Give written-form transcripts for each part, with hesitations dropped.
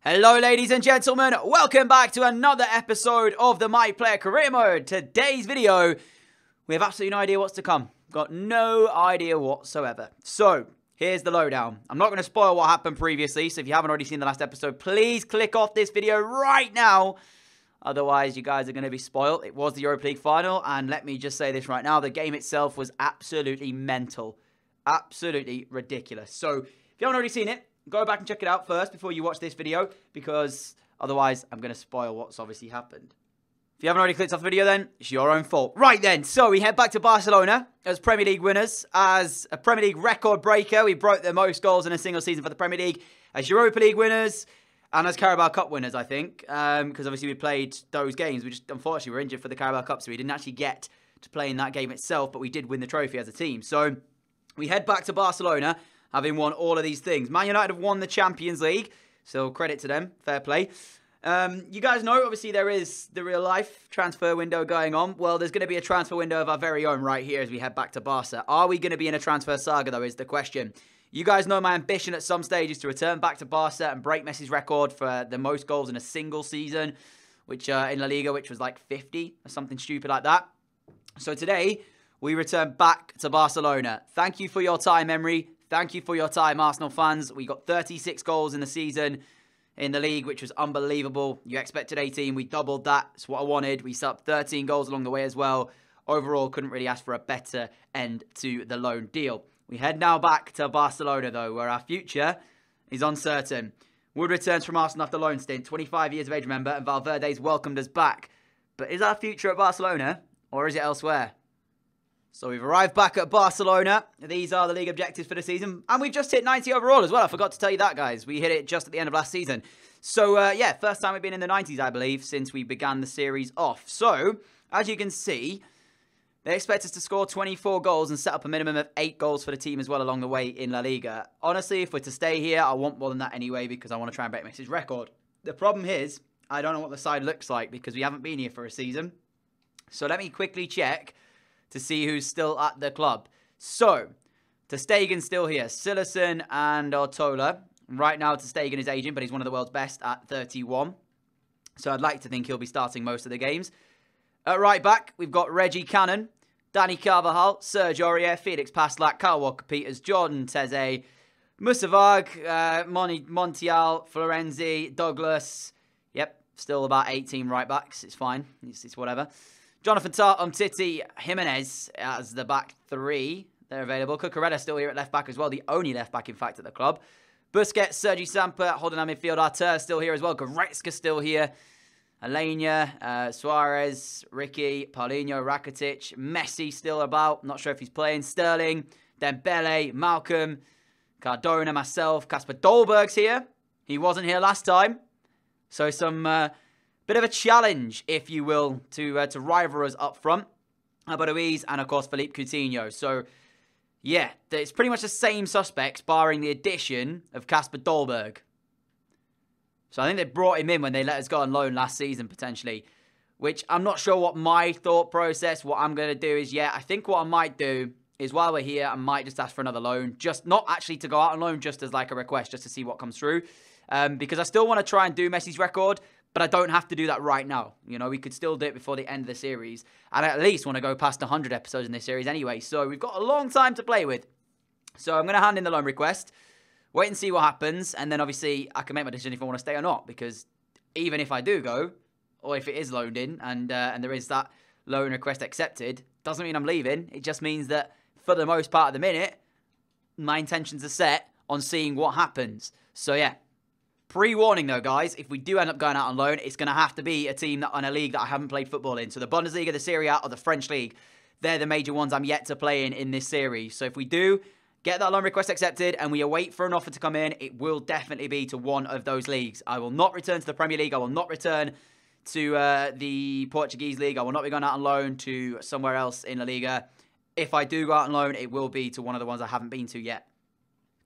Hello ladies and gentlemen, welcome back to another episode of the My Player Career Mode. Today's video, we have absolutely no idea what's to come. Got no idea whatsoever. So, here's the lowdown. I'm not going to spoil what happened previously, so if you haven't already seen the last episode, please click off this video right now. Otherwise, you guys are going to be spoiled. It was the Europa League final, and let me just say this right now, the game itself was absolutely mental. Absolutely ridiculous. So, if you haven't already seen it, go back and check it out first before you watch this video, because otherwise I'm going to spoil what's obviously happened. If you haven't already clicked off the video then, it's your own fault. Right then, so we head back to Barcelona as Premier League winners. As a Premier League record breaker, we broke the most goals in a single season for the Premier League. As Europa League winners, and as Carabao Cup winners, I think. Because obviously we played those games. We just, unfortunately, were injured for the Carabao Cup, so we didn't actually get to play in that game itself, but we did win the trophy as a team. So we head back to Barcelona, having won all of these things. Man United have won the Champions League, so credit to them. Fair play. You guys know, obviously, there is the real-life transfer window going on. Well, there's going to be a transfer window of our very own right here as we head back to Barca. Are we going to be in a transfer saga, though, is the question. You guys know my ambition at some stage is to return back to Barca and break Messi's record for the most goals in a single season, which in La Liga, which was like 50 or something stupid like that. So today, we return back to Barcelona. Thank you for your time, Emery. Thank you for your time, Arsenal fans. We got 36 goals in the season in the league, which was unbelievable. You expected 18. We doubled that. That's what I wanted. We set up 13 goals along the way as well. Overall, couldn't really ask for a better end to the loan deal. We head now back to Barcelona, though, where our future is uncertain. Wood returns from Arsenal after loan stint, 25 years of age, remember, and Valverde's welcomed us back. But is our future at Barcelona, or is it elsewhere? So we've arrived back at Barcelona. These are the league objectives for the season. And we've just hit 90 overall as well. I forgot to tell you that, guys. We hit it just at the end of last season. So, yeah, first time we've been in the 90s, I believe, since we began the series off. So, as you can see, they expect us to score 24 goals and set up a minimum of 8 goals for the team as well along the way in La Liga. Honestly, if we're to stay here, I want more than that anyway because I want to try and break Messi's record. The problem is, I don't know what the side looks like because we haven't been here for a season. So let me quickly check to see who's still at the club. So, ter Stegen's still here. Sillerson and Ortola. Right now, ter Stegen is aging, but he's one of the world's best at 31. So, I'd like to think he'll be starting most of the games. At right back, we've got Reggie Cannon, Danny Carvajal, Serge Aurier, Felix Passlack, Kyle Walker-Peters, Jordan Teze, Musavag, Montiel, Florenzi, Douglas. Yep, still about 18 right backs. It's fine. It's whatever. Jonathan Titi, Jimenez as the back three. They're available. Cucurella still here at left back as well. The only left back, in fact, at the club. Busquets, Sergi Samper, holding our midfield. Artur still here as well. Goretzka still here. Alenia, Suarez, Ricky, Paulinho, Rakitic. Messi still about. Not sure if he's playing. Sterling, Dembele, Malcolm, Cardona, myself. Kasper Dolberg's here. He wasn't here last time. So some bit of a challenge, if you will, to rival us up front. Abadouiz and, of course, Philippe Coutinho. So, yeah, it's pretty much the same suspects, barring the addition of Kasper Dolberg. So, I think they brought him in when they let us go on loan last season, potentially. Which, I'm not sure what my thought process, what I'm going to do is, I think what I might do is, while we're here, I might just ask for another loan. Just not actually to go out on loan, just as like a request, just to see what comes through. Because I still want to try and do Messi's record, but I don't have to do that right now. You know, we could still do it before the end of the series. And I at least want to go past 100 episodes in this series anyway. So we've got a long time to play with. So I'm going to hand in the loan request. Wait and see what happens. And then obviously I can make my decision if I want to stay or not. Because even if I do go, or if it is loaned in and there is that loan request accepted, doesn't mean I'm leaving. It just means that for the most part of the minute, my intentions are set on seeing what happens. So yeah. Pre-warning though, guys, if we do end up going out on loan, it's going to have to be a team that on a league that I haven't played football in. So the Bundesliga, the Serie A, or the French League, they're the major ones I'm yet to play in this series. So if we do get that loan request accepted and we await for an offer to come in, it will definitely be to one of those leagues. I will not return to the Premier League. I will not return to the Portuguese League. I will not be going out on loan to somewhere else in La Liga. If I do go out on loan, it will be to one of the ones I haven't been to yet.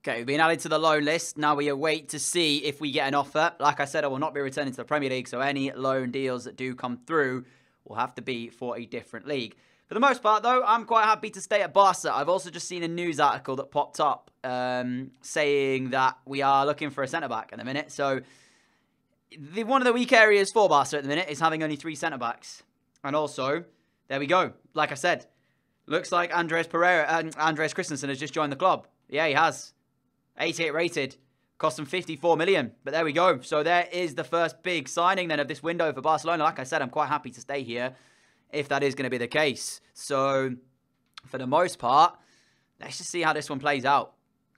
Okay, we've been added to the loan list. Now we await to see if we get an offer. Like I said, I will not be returning to the Premier League, so any loan deals that do come through will have to be for a different league. For the most part, though, I'm quite happy to stay at Barca. I've also just seen a news article that popped up saying that we are looking for a centre-back at the minute. So, one of the weak areas for Barca at the minute is having only 3 centre-backs. And also, there we go. Like I said, looks like Andres Christensen has just joined the club. Yeah, he has. 88 rated. Cost him 54 million. But there we go. So there is the first big signing then of this window for Barcelona. Like I said, I'm quite happy to stay here if that is going to be the case. So, for the most part, let's just see how this one plays out.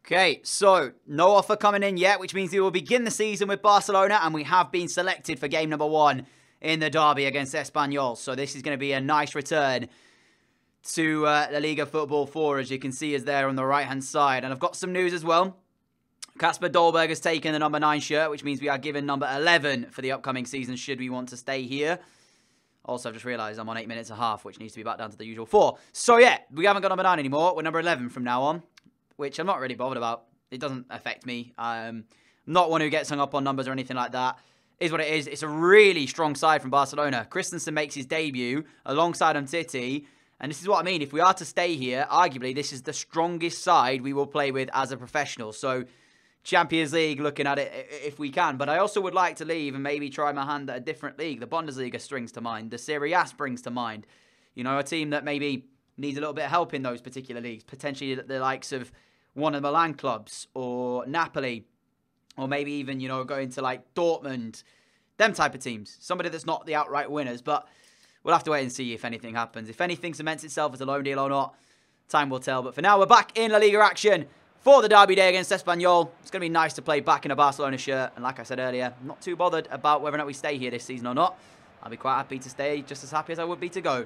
Okay, so no offer coming in yet, which means we will begin the season with Barcelona, and we have been selected for game number 1 in the derby against Espanyol. So this is going to be a nice return to La Liga Football 4, as you can see is there on the right-hand side. And I've got some news as well. Kasper Dolberg has taken the number 9 shirt, which means we are given number 11 for the upcoming season should we want to stay here. Also, I've just realised I'm on 8 minutes and a half, which needs to be back down to the usual 4. So yeah, we haven't got number 9 anymore. We're number 11 from now on, which I'm not really bothered about. It doesn't affect me. I'm not one who gets hung up on numbers or anything like that. It is what it is. It's a really strong side from Barcelona. Christensen makes his debut alongside Umtiti. And this is what I mean. If we are to stay here, arguably, this is the strongest side we will play with as a professional. So, Champions League, looking at it if we can. But I also would like to leave and maybe try my hand at a different league. The Bundesliga springs to mind. The Serie A springs to mind. You know, a team that maybe needs a little bit of help in those particular leagues. Potentially the likes of one of the Milan clubs or Napoli. Or maybe even, you know, going to like Dortmund. Them type of teams. Somebody that's not the outright winners. But we'll have to wait and see if anything happens. If anything cements itself as a loan deal or not, time will tell. But for now, we're back in La Liga action for the derby day against Espanyol. It's going to be nice to play back in a Barcelona shirt. And like I said earlier, I'm not too bothered about whether or not we stay here this season or not. I'll be quite happy to stay, just as happy as I would be to go.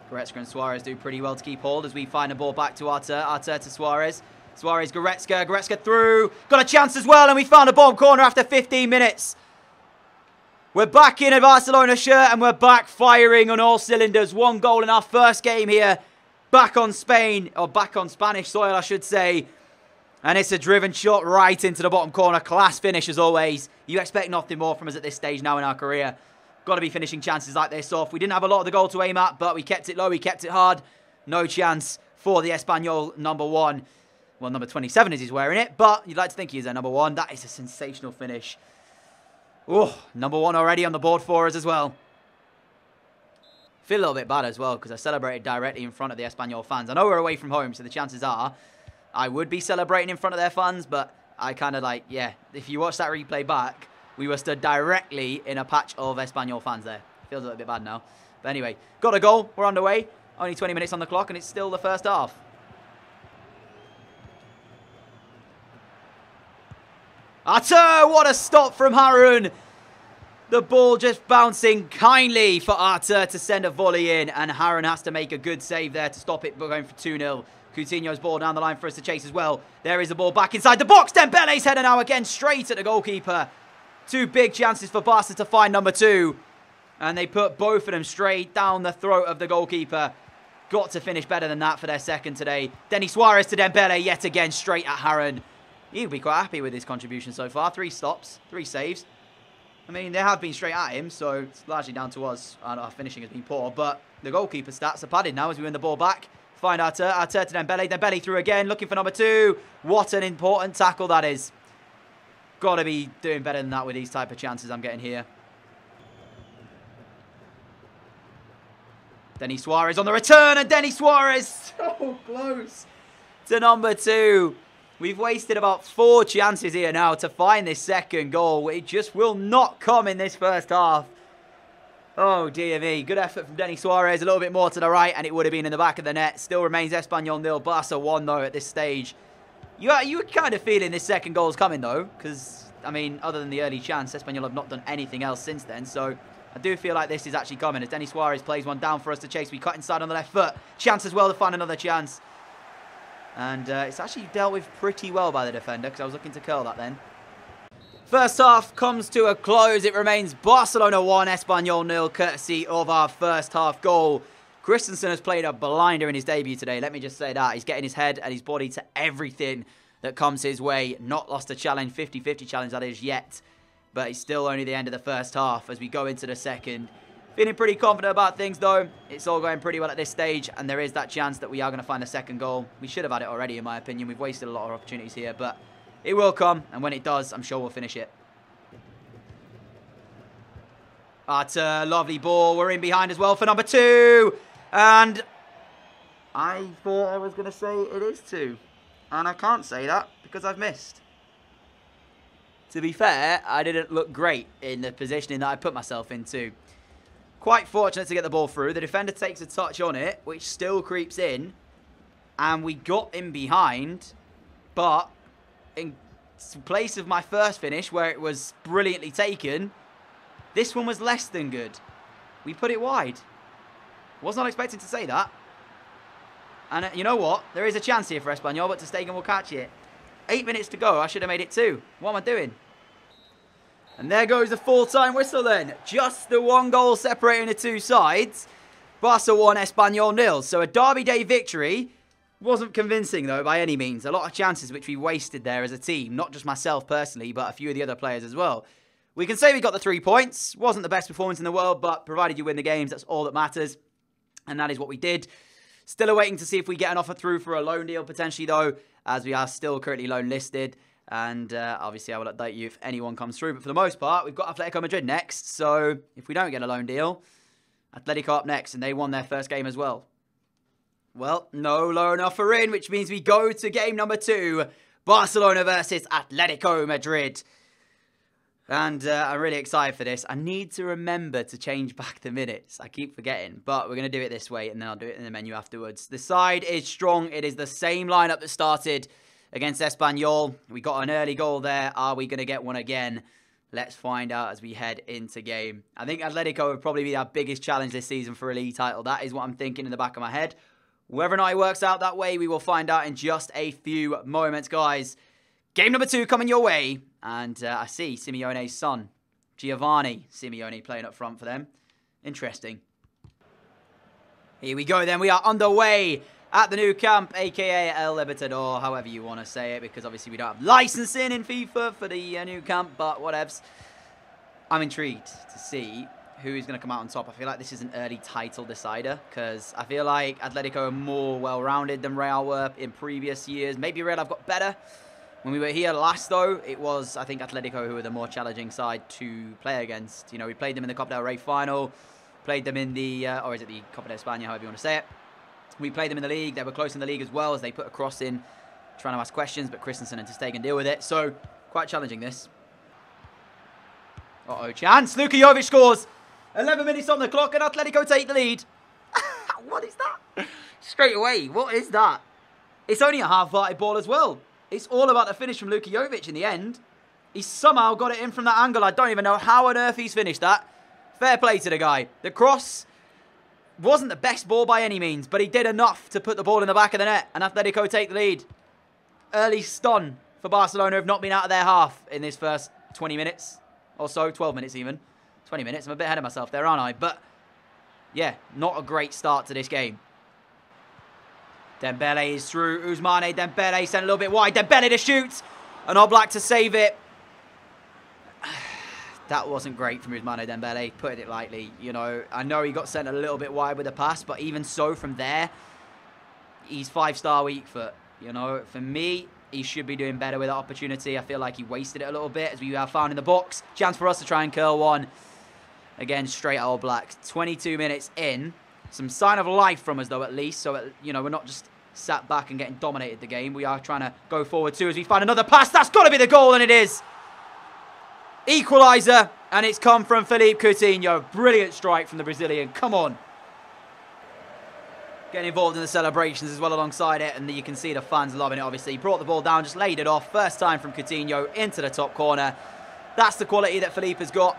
Goretzka and Suarez do pretty well to keep hold as we find the ball back to Arter to Suarez. Suarez, Goretzka through. Got a chance as well, and we found a bomb corner after 15 minutes. We're back in a Barcelona shirt, and we're back firing on all cylinders. 1 goal in our first game here. Back on Spain, or back on Spanish soil, I should say. And it's a driven shot right into the bottom corner. Class finish as always. You expect nothing more from us at this stage now in our career. Got to be finishing chances like this off. We didn't have a lot of the goal to aim at, but we kept it low, we kept it hard. No chance for the Espanyol number 1. Well, number 27 is he's wearing it, but you'd like to think he is their number 1. That is a sensational finish. Oh, number 1 already on the board for us as well. Feel a little bit bad as well because I celebrated directly in front of the Espanyol fans. I know we're away from home, so the chances are I would be celebrating in front of their fans, but I kind of like, yeah, if you watch that replay back, we were stood directly in a patch of Espanyol fans there. Feels a little bit bad now. But anyway, got a goal. We're underway. Only 20 minutes on the clock, and it's still the first half. Arter, what a stop from Harun. The ball just bouncing kindly for Arter to send a volley in. And Harun has to make a good save there to stop it going for 2-0. Coutinho's ball down the line for us to chase as well. There is the ball back inside the box. Dembele's header now again straight at the goalkeeper. 2 big chances for Barca to find number 2. And they put both of them straight down the throat of the goalkeeper. Got to finish better than that for their second today. Denis Suarez to Dembele yet again straight at Harun. He'll be quite happy with his contribution so far. 3 stops, 3 saves. I mean, they have been straight at him, so it's largely down to us. Our finishing has been poor, but the goalkeeper stats are padded now as we win the ball back. Find Arter to Dembele. Dembele through again, looking for number 2. What an important tackle that is. Got to be doing better than that with these type of chances I'm getting here. Denis Suarez on the return, and Denis Suarez so close to number 2. We've wasted about 4 chances here now to find this second goal. It just will not come in this first half. Oh, dear me. Good effort from Denis Suarez. A little bit more to the right, and it would have been in the back of the net. Still remains Espanyol 0, Barca 1, though, at this stage. You were kind of feeling this second goal is coming, though, because, I mean, other than the early chance, Espanyol have not done anything else since then, so I do feel like this is actually coming. As Denis Suarez plays one down for us to chase, we cut inside on the left foot. Chance as well to find another chance. And it's actually dealt with pretty well by the defender, because I was looking to curl that then. First half comes to a close. It remains Barcelona 1, Espanyol 0, courtesy of our first half goal. Christensen has played a blinder in his debut today. Let me just say that. He's getting his head and his body to everything that comes his way. Not lost a challenge, 50-50 challenge that is yet. But it's still only the end of the first half as we go into the second. Feeling pretty confident about things, though. It's all going pretty well at this stage, and there is that chance that we are going to find a second goal. We should have had it already, in my opinion. We've wasted a lot of opportunities here, but it will come, and when it does, I'm sure we'll finish it. That's a lovely ball. We're in behind as well for number 2. And I thought I was going to say it is 2. And I can't say that because I've missed. To be fair, I didn't look great in the positioning that I put myself into. Quite fortunate to get the ball through. The defender takes a touch on it, which still creeps in. And we got in behind. But in place of my first finish, where it was brilliantly taken, this one was less than good. We put it wide. Was not expecting to say that. And you know what? There is a chance here for Espanyol, but ter Stegen will catch it. 8 minutes to go. I should have made it 2. What am I doing? And there goes the full-time whistle then. Just the 1 goal separating the 2 sides. Barca 1, Espanyol 0. So a derby day victory. Wasn't convincing though by any means. A lot of chances which we wasted there as a team. Not just myself personally, but a few of the other players as well. We can say we got the 3 points. Wasn't the best performance in the world, but provided you win the games, that's all that matters. And that is what we did. Still awaiting to see if we get an offer through for a loan deal potentially though, as we are still currently loan listed. And obviously I will update you if anyone comes through. But for the most part, we've got Atletico Madrid next. So if we don't get a loan deal, Atletico up next. And they won their first game as well. Well, no loan offer in, which means we go to game number 2. Barcelona versus Atletico Madrid. And I'm really excited for this. I need to remember to change back the minutes. I keep forgetting. But we're going to do it this way, and then I'll do it in the menu afterwards. The side is strong. It is the same lineup that started against Espanyol. We got an early goal there. Are we going to get one again? Let's find out as we head into game. I think Atletico would probably be our biggest challenge this season for a league title. That is what I'm thinking in the back of my head. Whether or not it works out that way, we will find out in just a few moments, guys. Game number 2 coming your way. And I see Simeone's son, Giovanni Simeone, playing up front for them. Interesting. Here we go then. We are underway at the new camp, a.k.a. El Libertador, however you want to say it, because obviously we don't have licensing in FIFA for the new camp, but whatevs. I'm intrigued to see who is going to come out on top. I feel like this is an early title decider, because I feel like Atletico are more well-rounded than Real were in previous years. Maybe Real have got better. When we were here last, though, it was, I think, Atletico who were the more challenging side to play against. You know, we played them in the Copa del Rey final, played them in the, or is it the Copa de España, however you want to say it. We played them in the league. They were close in the league as well, as they put a cross in, trying to ask questions, but Christensen and ter Stegen deal with it. So, quite challenging, this. Uh-oh, chance. Luka Jovic scores. 11 minutes on the clock, and Atletico take the lead. What is that? Straight away, what is that? It's only a half-hearted ball as well. It's all about the finish from Luka Jovic in the end. He somehow got it in from that angle. I don't even know how on earth he's finished that. Fair play to the guy. The cross wasn't the best ball by any means, but he did enough to put the ball in the back of the net, and Atletico take the lead. Early stun for Barcelona, who have not been out of their half in this first 20 minutes or so, 12 minutes even. 20 minutes, I'm a bit ahead of myself there, aren't I? But, yeah, not a great start to this game. Dembele is through. Ousmane Dembele sent a little bit wide. Dembele to shoot. And Oblak to save it. That wasn't great from Ousmane Dembele, putting it lightly. You know, I know he got sent a little bit wide with the pass, but even so from there, he's 5-star weak foot. You know, for me, he should be doing better with that opportunity. I feel like he wasted it a little bit, as we have found in the box. Chance for us to try and curl one. Again, straight out Oblak. 22 minutes in. Some sign of life from us, though, at least. So, you know, we're not just sat back and getting dominated the game. We are trying to go forward, too, as we find another pass. That's got to be the goal, and it is. Equaliser, and it's come from Philippe Coutinho. Brilliant strike from the Brazilian. Come on. Getting involved in the celebrations as well alongside it, and you can see the fans loving it, obviously. He brought the ball down, just laid it off. First time from Coutinho into the top corner. That's the quality that Philippe has got.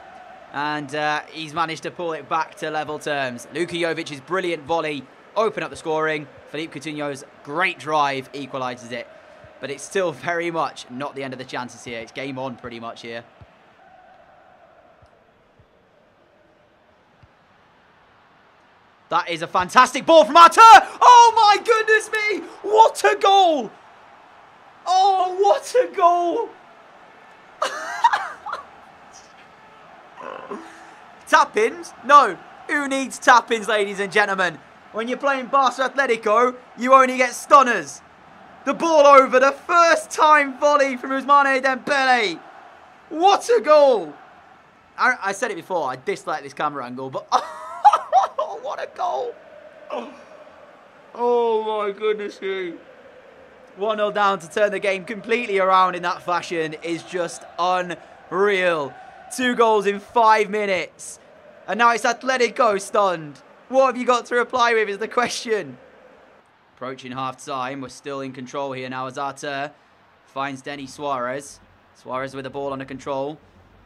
And he's managed to pull it back to level terms. Luka Jovic's brilliant volley open up the scoring. Philippe Coutinho's great drive equalises it. But it's still very much not the end of the chances here. It's game on pretty much here. That is a fantastic ball from Artur. Oh my goodness me! What a goal! Oh, what a goal! Tap-ins? No. Who needs tap-ins, ladies and gentlemen? When you're playing Barca Atletico, you only get stunners. The ball over, the first time volley from Ousmane Dembele. What a goal! I said it before, I dislike this camera angle, but what a goal. Oh my goodness me. 1-0 down to turn the game completely around in that fashion is just unreal. 2 goals in 5 minutes. And now it's Atletico stunned. What have you got to reply with is the question. Approaching half-time. We're still in control here now as Artur finds Denis Suarez. Suarez with the ball under control.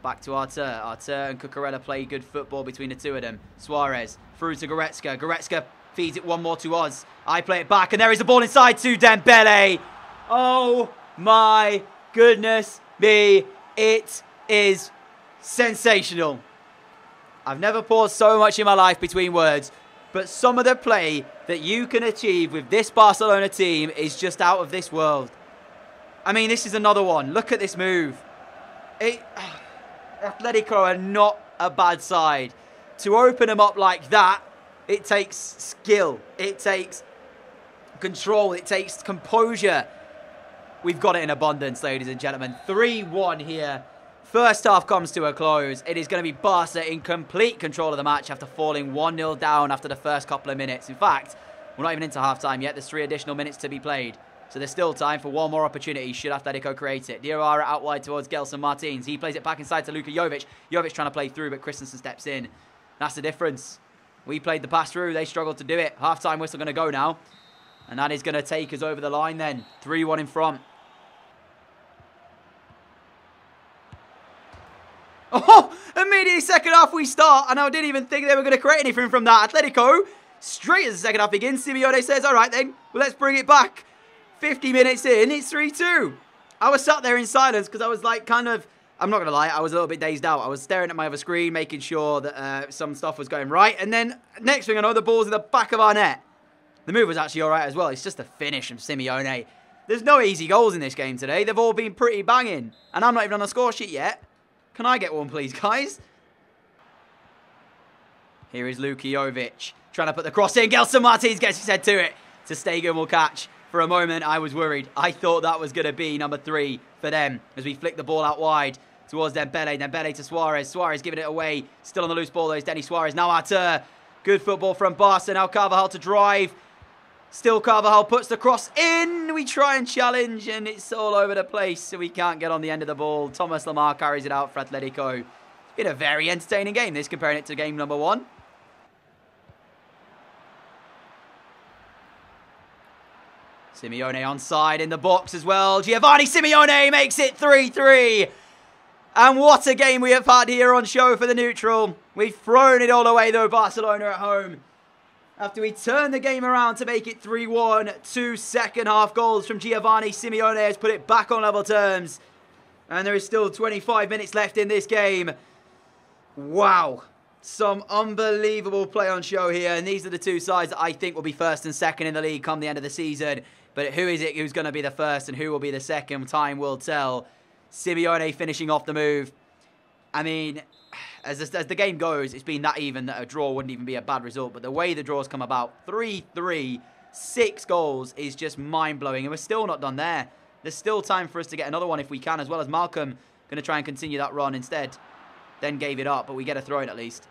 Back to Artur. Artur and Cucurella play good football between the two of them. Suarez through to Goretzka. Goretzka feeds it one more to Oz. I play it back and there is a ball inside to Dembele. Oh my goodness me. It is sensational. I've never paused so much in my life between words, but some of the play that you can achieve with this Barcelona team is just out of this world. I mean, this is another one. Look at this move. Atletico are not a bad side. To open them up like that, it takes skill. It takes control. It takes composure. We've got it in abundance, ladies and gentlemen. 3-1 here. First half comes to a close. It is going to be Barca in complete control of the match after falling 1-0 down after the first couple of minutes. In fact, we're not even into half-time yet. There's 3 additional minutes to be played. So there's still time for one more opportunity should Atletico create it. Diarra out wide towards Gelson Martins. He plays it back inside to Luka Jovic. Jovic trying to play through, but Christensen steps in. That's the difference. We played the pass through. They struggled to do it. Half-time whistle going to go now. And that is going to take us over the line then. 3-1 in front. Oh, immediately second half we start. And I didn't even think they were going to create anything from that. Atletico, straight as the second half begins, Simeone says, all right then, well, let's bring it back. 50 minutes in, it's 3-2. I was sat there in silence because I was like I'm not going to lie, I was a little bit dazed out. I was staring at my other screen, making sure that some stuff was going right. And then next thing I know, the ball's in the back of our net. The move was actually all right as well. It's just a finish from Simeone. There's no easy goals in this game today. They've all been pretty banging. And I'm not even on the score sheet yet. Can I get one, please, guys? Here is Luka Jovic trying to put the cross in. Gelson Martins gets his head to it. Ter Stegen will catch. For a moment, I was worried. I thought that was going to be number 3 for them as we flick the ball out wide towards Dembele. Dembele to Suarez. Suarez giving it away. Still on the loose ball, though, is Denis Suarez. Now Artur. Good football from Barca. Now Carvajal to drive. Still Carvajal puts the cross in. We try and challenge, and it's all over the place, so we can't get on the end of the ball. Thomas Lamar carries it out for Atletico. It's been a very entertaining game, this, comparing it to game number 1. Simeone onside in the box as well. Giovanni Simeone makes it 3-3. And what a game we have had here on show for the neutral. We've thrown it all away, though, Barcelona at home. After we turn the game around to make it 3-1, 2 second half goals from Giovanni Simeone has put it back on level terms. And there is still 25 minutes left in this game. Wow. Some unbelievable play on show here. And these are the 2 sides that I think will be first and second in the league come the end of the season. But who is it who's going to be the first and who will be the second? Time will tell. Simeone finishing off the move. I mean, as the game goes, it's been that even that a draw wouldn't even be a bad result. But the way the draws come about, 3-3, 6 goals is just mind-blowing. And we're still not done there. There's still time for us to get another one if we can, as well as Malcolm going to try and continue that run instead. Then gave it up, but we get a throw in at least.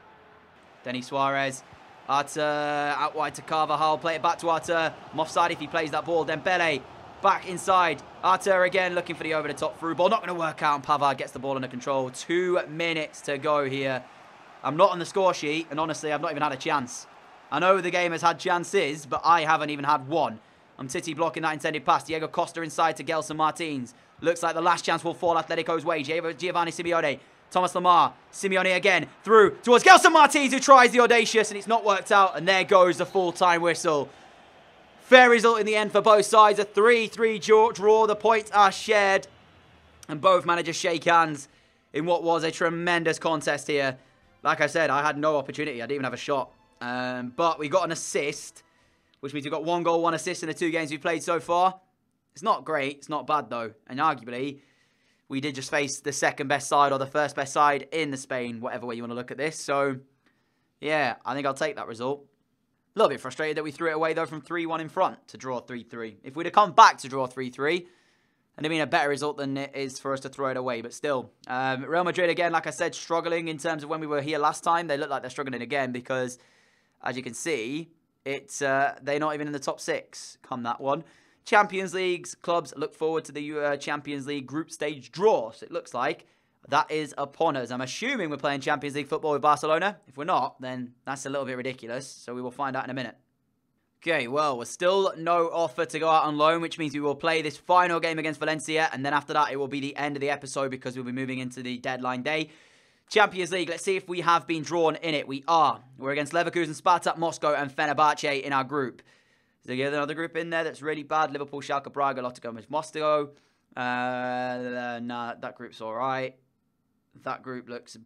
Denis Suarez. Artur out wide to Carvajal. Play it back to Artur. I'm offside if he plays that ball. Dembele back inside. Artur again looking for the over-the-top through ball. Not going to work out, and Pavard gets the ball under control. 2 minutes to go here. I'm not on the score sheet, and honestly, I've not even had a chance. I know the game has had chances, but I haven't even had one. I'm Titi blocking that intended pass. Diego Costa inside to Gelson Martins. Looks like the last chance will fall Atletico's way. Giovanni Simeone. Thomas Lamar, Simeone again, through towards Gelson Martins, who tries the audacious, and it's not worked out, and there goes the full-time whistle. Fair result in the end for both sides, a 3-3 draw, the points are shared, and both managers shake hands in what was a tremendous contest here. Like I said, I had no opportunity, I didn't even have a shot, but we got an assist, which means we've got 1 goal, 1 assist in the 2 games we've played so far. It's not great, it's not bad though, and arguably, we did just face the second best side or the first best side in the Spain, whatever way you want to look at this. So, yeah, I think I'll take that result. A little bit frustrated that we threw it away, though, from 3-1 in front to draw 3-3. If we'd have come back to draw 3-3, And it'd been a better result than it is for us to throw it away. But still, Real Madrid, again, like I said, struggling in terms of when we were here last time. They look like they're struggling again because, as you can see, they're not even in the top 6 come that one. Champions League's clubs look forward to the Champions League group stage draw. So it looks like that is upon us. I'm assuming we're playing Champions League football with Barcelona. If we're not, then that's a little bit ridiculous. So we will find out in a minute. Okay, well, we're still no offer to go out on loan, which means we will play this final game against Valencia. And then after that, it will be the end of the episode because we'll be moving into the deadline day. Champions League, let's see if we have been drawn in it. We are. We're against Leverkusen, Spartak Moscow, and Fenerbahce in our group. Is there another group in there that's really bad? Liverpool, Schalke, Braga, Atletico Moscow. Nah, that group's all right. That group looks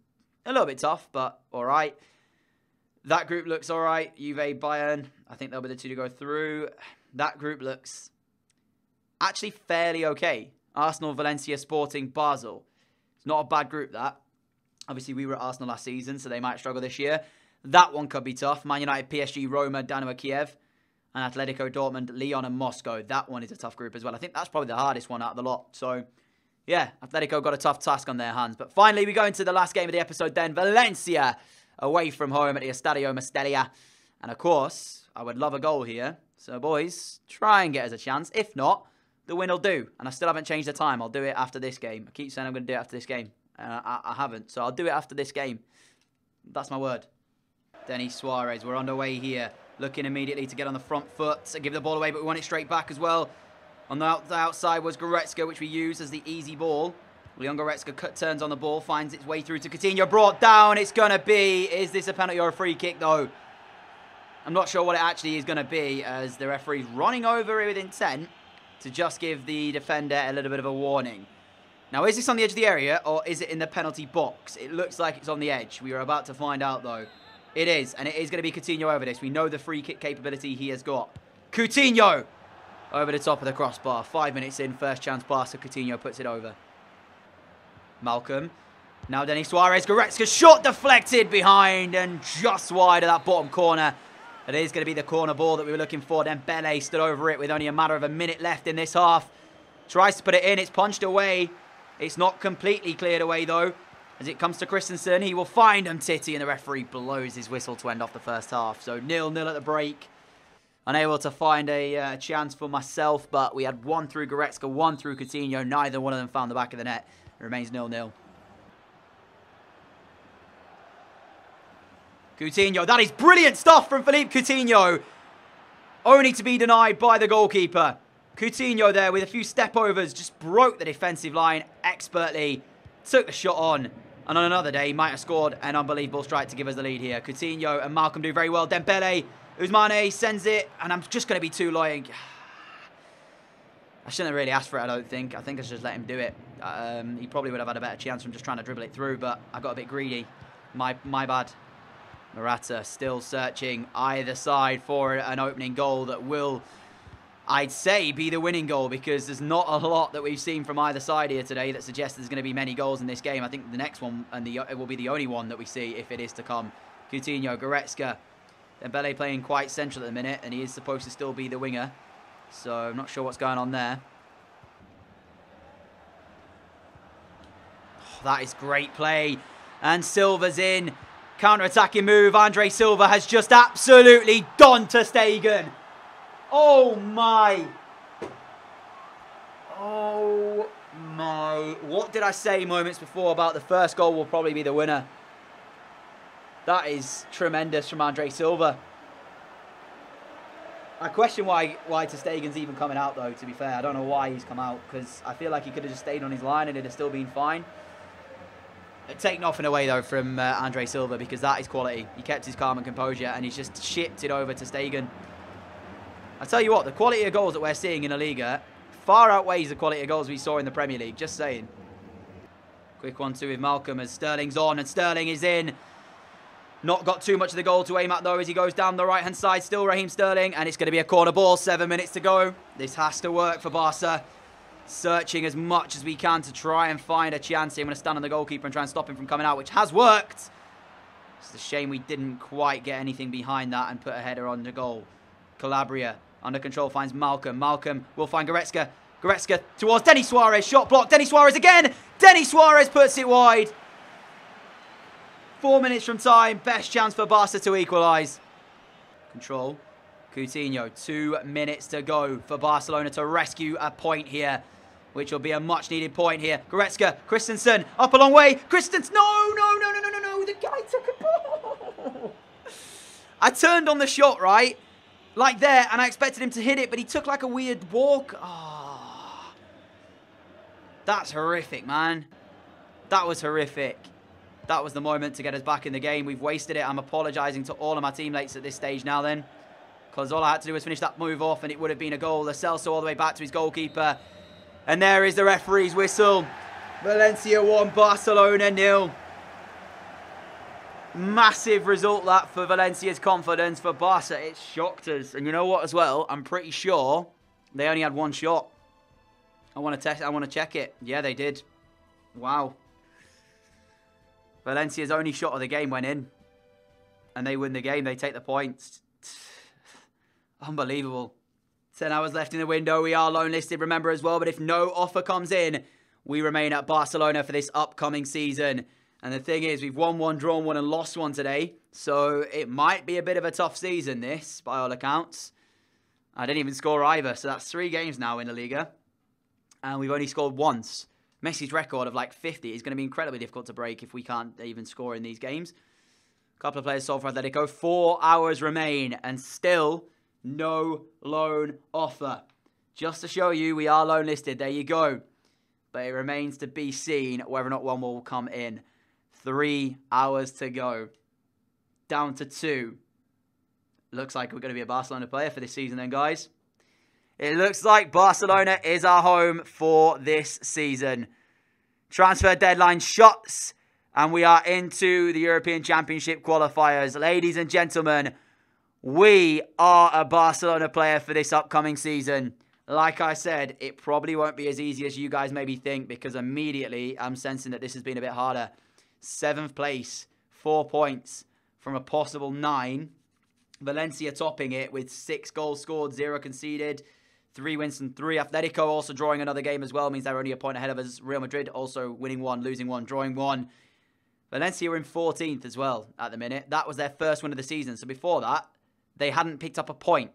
a little bit tough, but all right. That group looks all right. Juve, Bayern. I think they'll be the 2 to go through. That group looks actually fairly okay. Arsenal, Valencia, Sporting, Basel. It's not a bad group, that. Obviously, we were at Arsenal last season, so they might struggle this year. That one could be tough. Man United, PSG, Roma, Dynamo Kiev, and Atletico, Dortmund, Lyon, and Moscow. That one is a tough group as well. I think that's probably the hardest one out of the lot. So, yeah, Atletico got a tough task on their hands. But finally, we go into the last game of the episode then. Valencia, away from home at the Estadio Mestalla. And, of course, I would love a goal here. So, boys, try and get us a chance. If not, the win will do. And I still haven't changed the time. I'll do it after this game. I keep saying I'm going to do it after this game. I haven't. So, I'll do it after this game. That's my word. Denis Suarez, we're underway here. Looking immediately to get on the front foot. So give the ball away, but we want it straight back as well. On the outside was Goretzka, which we use as the easy ball. Leon Goretzka turns on the ball, finds its way through to Coutinho. Brought down. It's going to be... Is this a penalty or a free kick, though? I'm not sure what it actually is going to be, as the referee's running over it with intent to just give the defender a little bit of a warning. Now, is this on the edge of the area, or is it in the penalty box? It looks like it's on the edge. We are about to find out, though. It is, and it is going to be Coutinho over this. We know the free kick capability he has got. Coutinho! Over the top of the crossbar. 5 minutes in, first chance pass, so Coutinho puts it over. Malcolm. Now Denis Suarez. Goretzka shot deflected behind and just wide of that bottom corner. It is going to be the corner ball that we were looking for. Then Dembele stood over it with only a matter of a minute left in this half. Tries to put it in. It's punched away. It's not completely cleared away, though. As it comes to Christensen, he will find Umtiti, and the referee blows his whistle to end off the first half. So 0-0 at the break. Unable to find a chance for myself, but we had one through Goretzka, one through Coutinho. Neither one of them found the back of the net. It remains 0-0. Coutinho, that is brilliant stuff from Philippe Coutinho. Only to be denied by the goalkeeper. Coutinho there with a few step-overs, just broke the defensive line expertly. Took the shot on. And on another day, he might have scored an unbelievable strike to give us the lead here. Coutinho and Malcolm do very well. Dembele, Ousmane sends it. And I'm just going to be too loyal. I shouldn't have really asked for it, I don't think. I think I should just let him do it. He probably would have had a better chance from just trying to dribble it through. But I got a bit greedy. My bad. Morata still searching either side for an opening goal that will, I'd say, be the winning goal, because there's not a lot that we've seen from either side here today that suggests there's going to be many goals in this game. I think the next one, and it will be the only one that we see if it is to come. Coutinho, Goretzka. Dembele playing quite central at the minute, and he is supposed to still be the winger. So I'm not sure what's going on there. Oh, that is great play. And Silva's in. Counter-attacking move. Andre Silva has just absolutely gone to Stegen. Oh my. Oh my. What did I say moments before about the first goal will probably be the winner? That is tremendous from Andre Silva. I question why ter Stegen's even coming out, though, to be fair. I don't know why he's come out, because I feel like he could have just stayed on his line and it'd have still been fine. Take nothing away, though, from Andre Silva, because that is quality. He kept his calm and composure, and he's just shipped it over to Stegen. I tell you what, the quality of goals that we're seeing in La Liga far outweighs the quality of goals we saw in the Premier League. Just saying. Quick 1-2 with Malcolm as Sterling's on, and Sterling is in. Not got too much of the goal to aim at, though, as he goes down the right-hand side. Still Raheem Sterling, and it's going to be a corner ball. 7 minutes to go. This has to work for Barca. Searching as much as we can to try and find a chance here. I'm going to stand on the goalkeeper and try and stop him from coming out, which has worked. It's a shame we didn't quite get anything behind that and put a header on the goal. Calabria, under control, finds Malcolm. Malcolm will find Goretzka. Goretzka towards Denis Suarez. Shot blocked. Denis Suarez again. Denis Suarez puts it wide. 4 minutes from time. Best chance for Barca to equalise. Control. Coutinho. 2 minutes to go for Barcelona to rescue a point here, which will be a much needed point here. Goretzka. Christensen. Up a long way. Christensen. No. The guy took a ball. I turned on the shot, right? Like there, and I expected him to hit it, but he took like a weird walk. Oh, that's horrific, man. That was horrific. That was the moment to get us back in the game. We've wasted it. I'm apologising to all of my teammates at this stage now then, because all I had to do was finish that move off, and it would have been a goal. Lo Celso all the way back to his goalkeeper. And there is the referee's whistle. Valencia 1, Barcelona 0. Massive result that for Valencia's confidence. For Barca, it shocked us. And you know what as well? I'm pretty sure they only had 1 shot. I want to check it. Yeah, they did. Wow. Valencia's only shot of the game went in. And they win the game. They take the points. Unbelievable. 10 hours left in the window. We are loan listed, remember as well. But if no offer comes in, we remain at Barcelona for this upcoming season. And the thing is, we've won 1, drawn 1, and lost 1 today. So it might be a bit of a tough season, this, by all accounts. I didn't even score either. So that's 3 games now in La Liga. And we've only scored once. Messi's record of like 50 is going to be incredibly difficult to break if we can't even score in these games. A couple of players sold for Atletico. 4 hours remain. And still no loan offer. Just to show you, we are loan listed. There you go. But it remains to be seen whether or not one will come in. 3 hours to go. Down to 2. Looks like we're going to be a Barcelona player for this season then, guys. It looks like Barcelona is our home for this season. Transfer deadline shuts, and we are into the European Championship qualifiers. Ladies and gentlemen, we are a Barcelona player for this upcoming season. Like I said, it probably won't be as easy as you guys maybe think, because immediately I'm sensing that this has been a bit harder. 7th place, 4 points from a possible 9. Valencia topping it with 6 goals scored, 0 conceded, 3 wins and 3. Atletico also drawing another game as well, means they're only a point ahead of us. Real Madrid also winning 1, losing 1, drawing 1. Valencia are in 14th as well at the minute. That was their first win of the season. So before that, they hadn't picked up a point.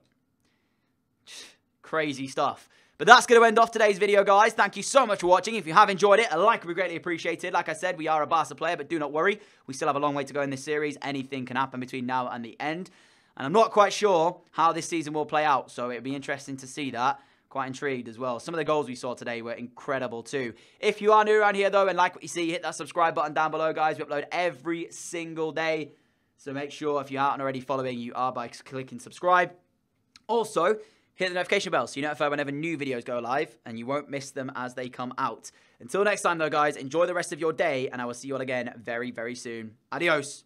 Crazy stuff. But that's going to end off today's video, guys. Thank you so much for watching. If you have enjoyed it, a like would be greatly appreciated. Like I said, we are a Barca player, but do not worry. We still have a long way to go in this series. Anything can happen between now and the end. And I'm not quite sure how this season will play out, so it'll be interesting to see that. Quite intrigued as well. Some of the goals we saw today were incredible too. If you are new around here, though, and like what you see, hit that subscribe button down below, guys. We upload every single day. So make sure, if you aren't already following, you are by clicking subscribe. Also, hit the notification bell so you're notified whenever new videos go live, and you won't miss them as they come out. Until next time, though, guys, enjoy the rest of your day, and I will see you all again very, very soon. Adios.